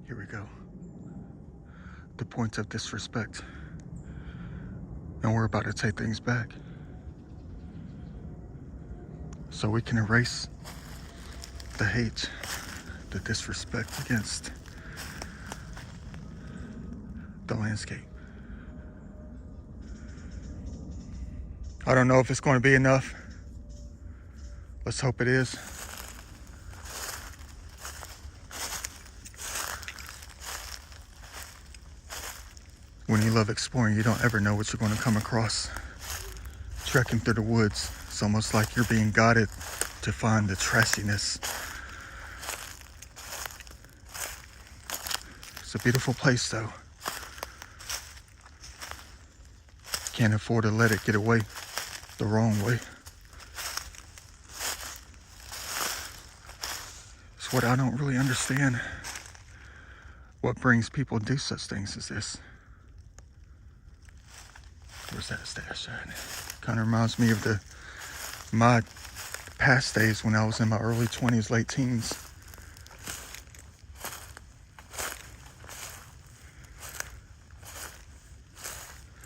Here we go. The points of disrespect. And we're about to take things back. So we can erase the hate, the disrespect against the landscape. I don't know if it's going to be enough. Let's hope it is. When you love exploring, you don't ever know what you're going to come across. Trekking through the woods, it's almost like you're being guided to find the trashiness. It's a beautiful place, though. Can't afford to let it get away the wrong way. It's what I don't really understand. What brings people to do such things as this? Where's that stash at? Kind of reminds me of my past days when I was in my early 20s, late teens.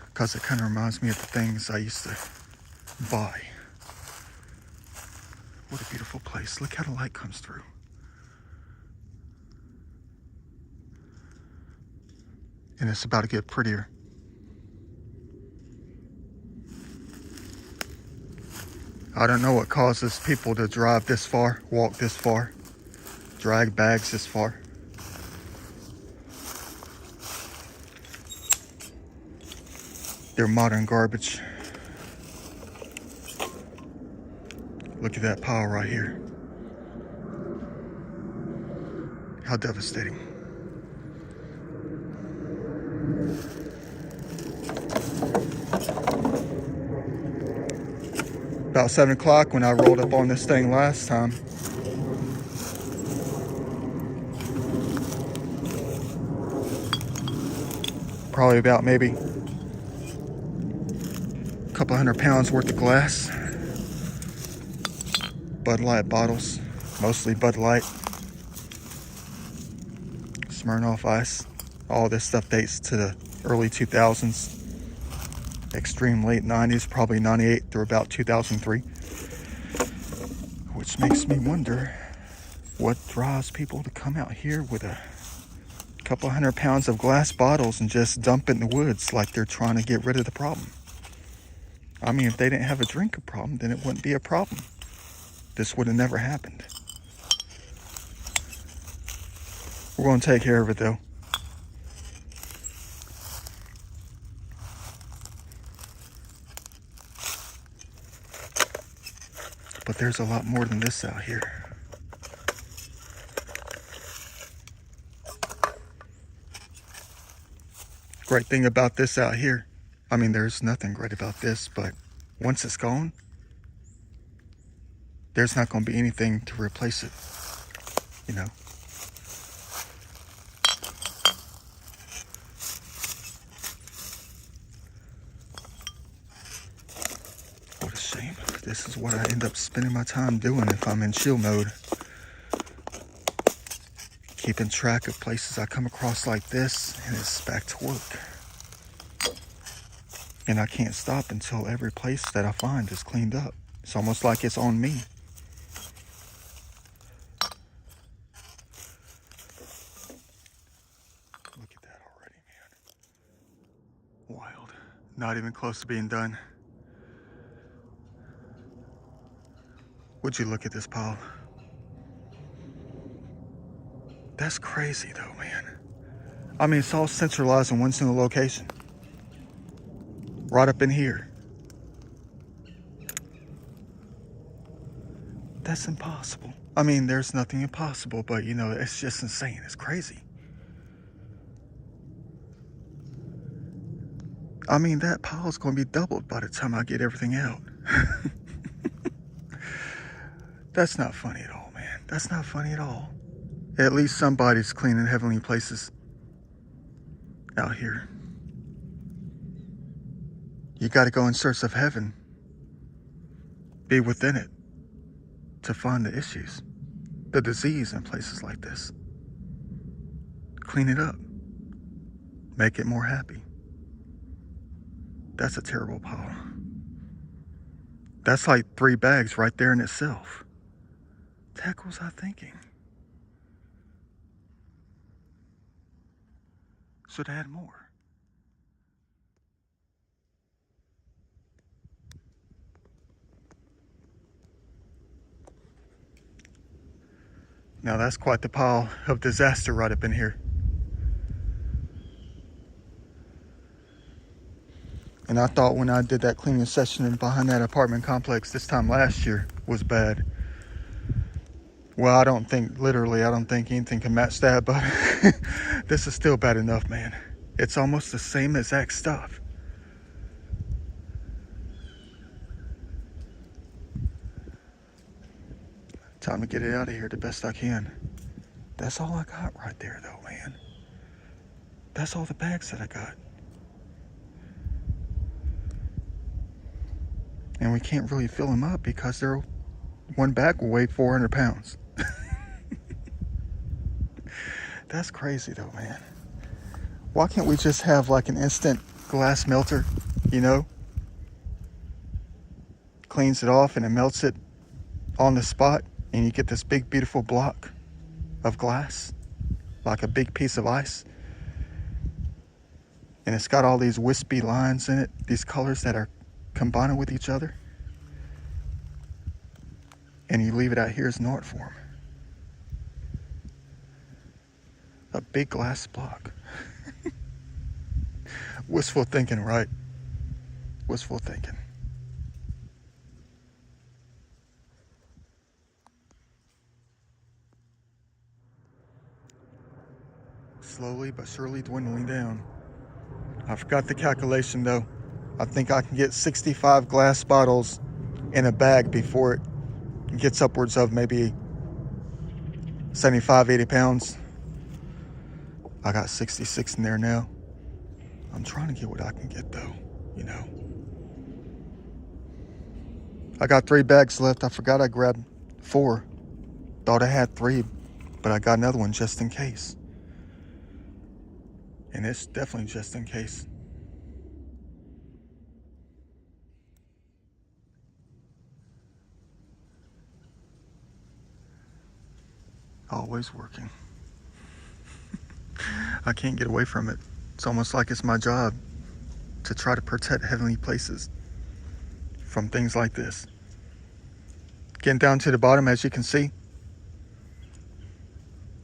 Because it kind of reminds me of the things I used to buy. What a beautiful place. Look how the light comes through. And it's about to get prettier. I don't know what causes people to drive this far, walk this far, drag bags this far. They're modern garbage. Look at that pile right here. How devastating. About 7 o'clock when I rolled up on this thing last time. Probably about maybe a couple 100 pounds worth of glass. Bud Light bottles, mostly Bud Light. Smirnoff Ice. All this stuff dates to the early 2000s. Extreme late 90s, probably 98 through about 2003. Which makes me wonder what drives people to come out here with a couple 100 pounds of glass bottles and just dump it in the woods like they're trying to get rid of the problem. I mean, if they didn't have a drinking problem, then it wouldn't be a problem. This would have never happened. We're going to take care of it, though. But there's a lot more than this out here. Great thing about this out here, I mean, there's nothing great about this, but once it's gone, there's not going to be anything to replace it, you know. What a shame. This is what I end up spending my time doing if I'm in chill mode. Keeping track of places I come across like this, and it's back to work. And I can't stop until every place that I find is cleaned up. It's almost like it's on me. Look at that already, man. Wild. Not even close to being done. Would you look at this pile? That's crazy though, man. I mean, it's all centralized in one single location. Right up in here. That's impossible. I mean, there's nothing impossible, but you know, it's just insane. It's crazy. I mean, that pile's going to be doubled by the time I get everything out. That's not funny at all, man. That's not funny at all. At least somebody's cleaning heavenly places out here. You got to go in search of heaven. Be within it to find the issues, the disease in places like this. clean it up, make it more happy. That's a terrible pile. That's like 3 bags right there in itself. What the heck was I thinking? Should have had more. Now that's quite the pile of disaster right up in here. And I thought when I did that cleaning session behind that apartment complex this time last year was bad. Well, I don't think anything can match that, but this is still bad enough, man. It's almost the same exact stuff. Time to get it out of here the best I can. That's all I got right there though, man. That's all the bags that I got. And we can't really fill them up because one bag will weigh 400 pounds. That's crazy though, man. Why can't we just have like an instant glass melter, you know? Cleans it off and it melts it on the spot, and you get this big beautiful block of glass, like a big piece of ice. And it's got all these wispy lines in it, these colors that are combining with each other. And you leave it out here as an art form. A big glass block. Wistful thinking, right? Wistful thinking. Slowly but surely dwindling down. I forgot the calculation though. I think I can get 65 glass bottles in a bag before it gets upwards of maybe 75, 80 pounds. I got 66 in there now. I'm trying to get what I can get though, you know. I got 3 bags left. I forgot I grabbed 4. Thought I had 3, but I got another one just in case. And it's definitely just in case. Always working. I can't get away from it. It's almost like it's my job to try to protect heavenly places from things like this. Getting down to the bottom, as you can see,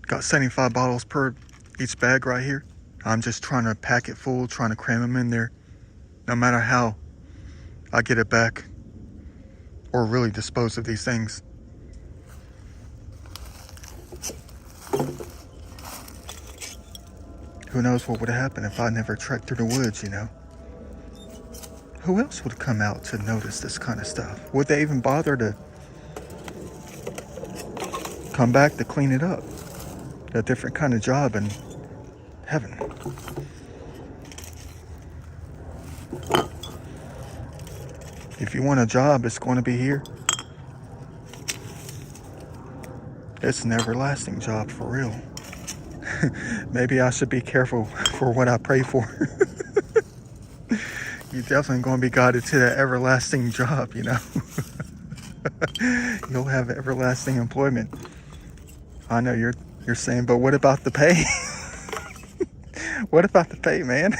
got 75 bottles per each bag right here. I'm just trying to pack it full, trying to cram them in there, no matter how I get it back or really dispose of these things. Who knows what would have happened if I never trekked through the woods, you know? Who else would come out to notice this kind of stuff? Would they even bother to come back to clean it up? A different kind of job in heaven. If you want a job, it's going to be here. It's an everlasting job for real. Maybe I should be careful for what I pray for. You're definitely going to be guided to that everlasting job, you know. You'll have everlasting employment. I know you're saying, but what about the pay? What about the pay, man?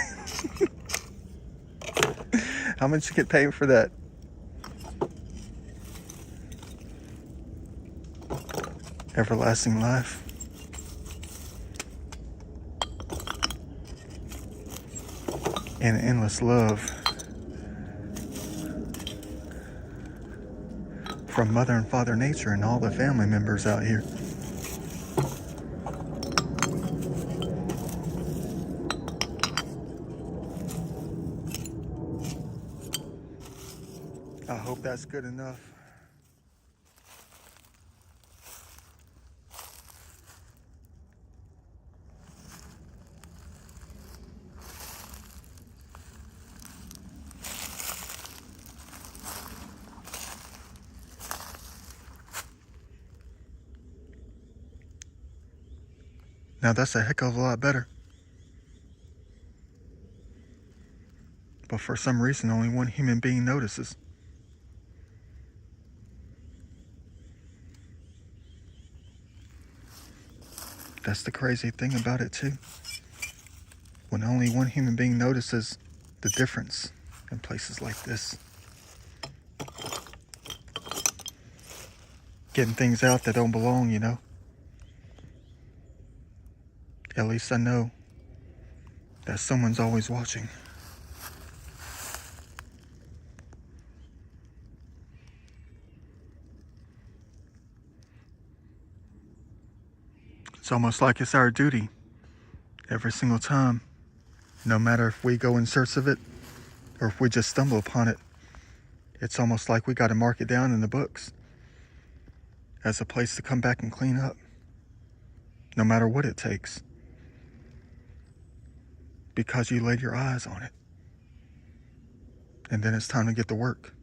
How much you get paid for that? Everlasting life. And endless love from Mother and Father Nature and all the family members out here. I hope that's good enough. Now that's a heck of a lot better. But for some reason, only one human being notices. That's the crazy thing about it too. When only one human being notices the difference in places like this. Getting things out that don't belong, you know. At least I know that someone's always watching. It's almost like it's our duty every single time, no matter if we go in search of it or if we just stumble upon it. It's almost like we got to mark it down in the books as a place to come back and clean up, no matter what it takes, because you laid your eyes on it. And then it's time to get to work.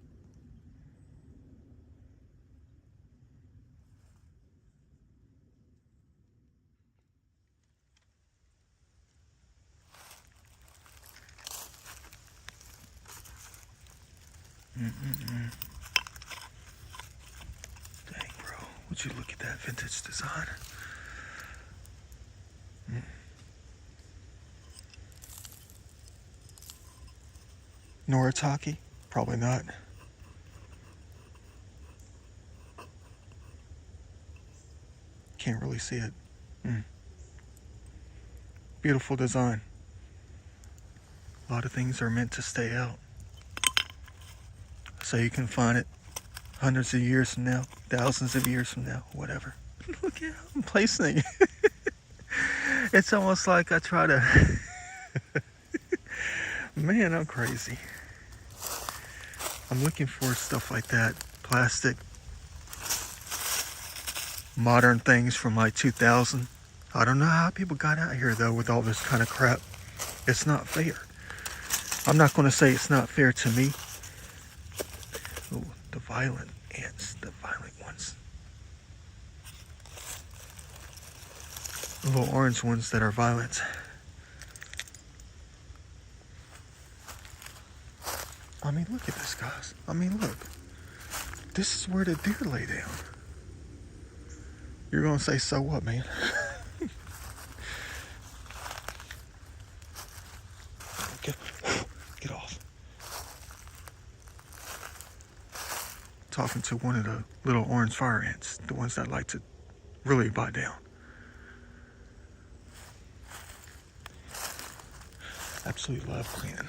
Dang, bro. Would you look at that vintage design? Noritake? Probably not. Can't really see it. Beautiful design. A lot of things are meant to stay out, so you can find it hundreds of years from now, thousands of years from now, whatever. Look at how I'm placing it. It's almost like I try to... Man, I'm crazy. I'm looking for stuff like that. Plastic. Modern things from like 2000. I don't know how people got out here though with all this kind of crap. It's not fair. I'm not going to say it's not fair to me. Oh, the violent ants, the violent ones. The little orange ones that are violent. I mean, look at this, guys. I mean, look. This is where the deer lay down. You're going to say, so what, man? Get off. Talking to one of the little orange fire ants, the ones that like to really bite down. Absolutely love cleaning.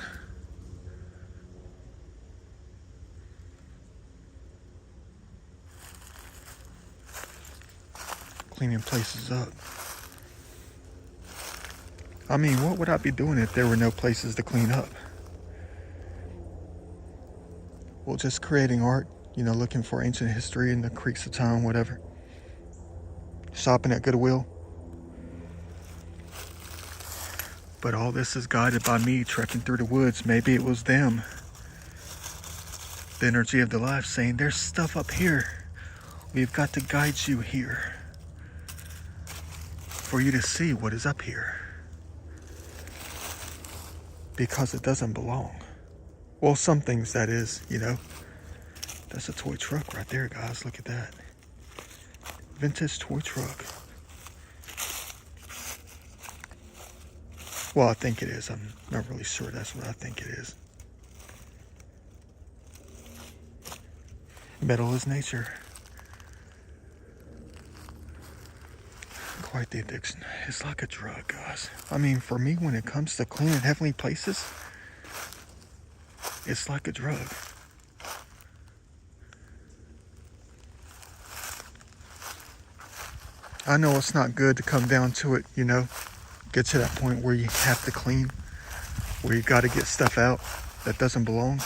Cleaning places up. I mean, what would I be doing if there were no places to clean up? Well, just creating art, you know, looking for ancient history in the creeks of town, whatever. Shopping at Goodwill. But all this is guided by me trekking through the woods. Maybe it was them. The energy of the life saying, there's stuff up here. We've got to guide you here. For you to see what is up here. Because it doesn't belong. Well, some things that is, you know. That's a toy truck right there, guys. Look at that. Vintage toy truck. Well, I think it is. I'm not really sure that's what I think it is. Metal is nature. Quite the addiction. It's like a drug, guys. I mean, for me, when it comes to cleaning heavenly places, it's like a drug. I know it's not good to come down to it, you know, get to that point where you have to clean, where you got to get stuff out that doesn't belong.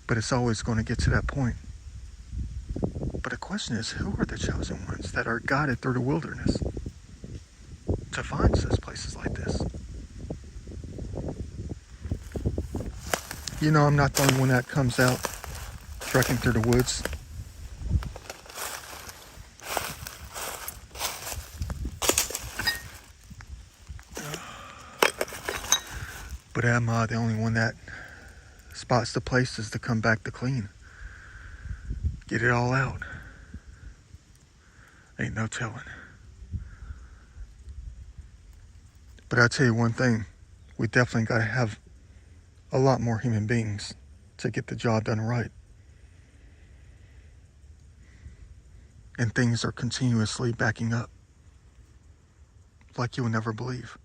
But it's always going to get to that point. But the question is, who are the chosen ones that are guided through the wilderness to find such places like this? You know, I'm not the only one that comes out trekking through the woods. But am I the only one that spots the places to come back to clean? Get it all out? Ain't no telling. But I'll tell you one thing, we definitely got to have a lot more human beings to get the job done right. And things are continuously backing up like you will never believe.